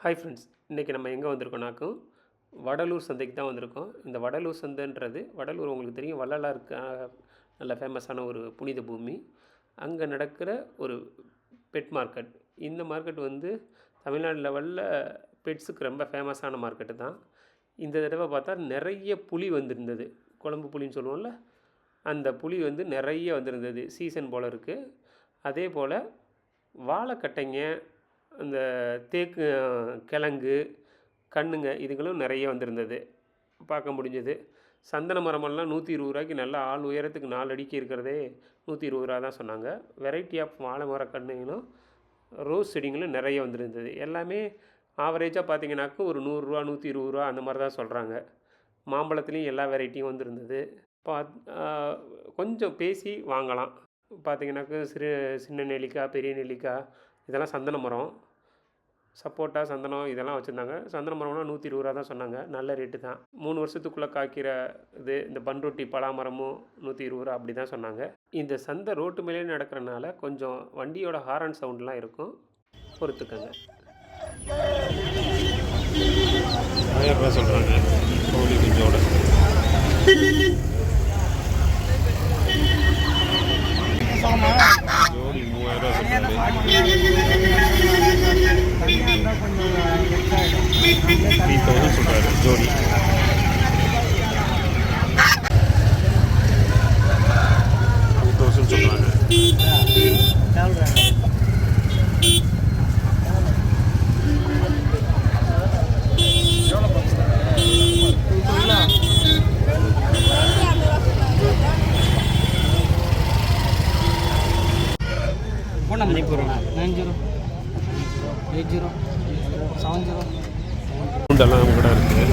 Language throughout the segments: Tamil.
ஹாய் ஃப்ரெண்ட்ஸ், இன்றைக்கி நம்ம எங்கே வந்திருக்கோம்னாக்கும் வடலூர் சந்தைக்கு தான் வந்திருக்கோம். இந்த வடலூர் சந்தைன்றது வடலூர் உங்களுக்கு தெரியும், வள்ளலாருக்கு நல்ல ஃபேமஸான ஒரு புனித பூமி. அங்கே நடக்கிற ஒரு பெட் மார்க்கெட். இந்த மார்க்கெட் வந்து தமிழ்நாடு லெவலில் பெட்ஸுக்கு ரொம்ப ஃபேமஸான மார்க்கெட்டு தான். இந்த தடவை பார்த்தா நிறைய புலி வந்திருந்தது. குழம்பு புலின்னு சொல்லுவோம்ல, அந்த புலி வந்து நிறைய வந்திருந்தது. சீசன் போல் இருக்குது. அதே போல் வாழைக்கட்டைங்க, அந்த தேக்கு கிழங்கு கண்ணுங்க இதுகளும் நிறைய வந்திருந்தது, பார்க்க முடிஞ்சது. சந்தன மரமெல்லாம் 120 ரூபாய்க்கு நல்லா ஆள் உயரத்துக்கு 4 அடிக்கு இருக்கிறதே 120 ரூபா தான் சொன்னாங்க. வெரைட்டி ஆஃப் வாழை மர கண்ணுங்களும் ரோஸ் செடிங்களும் நிறைய வந்துருந்தது. எல்லாமே ஆவரேஜாக பார்த்தீங்கன்னாக்க ஒரு 100 ரூபா 120 ரூபா அந்த மாதிரி தான் சொல்கிறாங்க. மாம்பழத்துலேயும் எல்லா வெரைட்டியும் வந்திருந்தது. கொஞ்சம் பேசி வாங்கலாம். பார்த்தீங்கன்னாக்க சின்ன நெல்லிக்காய், பெரிய நெல்லிக்காய் இதெல்லாம் சந்தன மரம். சப்போட்டா, சந்தனம் இதெல்லாம் வச்சுருந்தாங்க. சந்தன மரம்னா 120 ரூபா தான் சொன்னாங்க. நல்ல ரேட்டு தான். 3 வருஷத்துக்குள்ளே காய்க்கிற இது. இந்த பன்ருட்டி பலாமரமும் 120 ரூபா அப்படி தான் சொன்னாங்க. இந்த சந்தை ரோட்டு மேலே நடக்கிறனால கொஞ்சம் வண்டியோட ஹாரன் சவுண்ட்லாம் இருக்கும், பொறுத்துக்கங்க. 1000 ரூபா சொல்கிறாங்க கோழி குஞ்சோட. ஜோடி 3000 ரூபா சொல்கிறாங்க. 3000 சொல்கிறாரு ஜோடி. சொல்கிறாங்க. பூண்டெல்லாம் நம்ம கூட இருக்குது.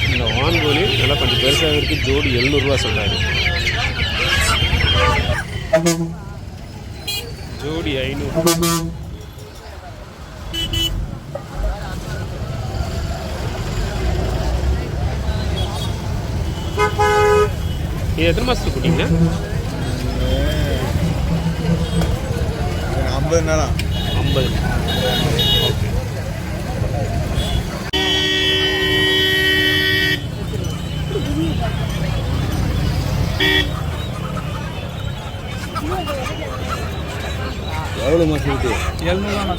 இந்த வான்கோழி நல்லா கொஞ்சம் பெருசாக இருக்குது. ஜோடி 700 ரூபா சொன்னார். ஜோடி 500. இது எத்தனை மாதத்துக்கு குட்டிங்க? 50 நாளா? 50. ஓகே. எவ்வளோ மாதம் இருக்குது? 700.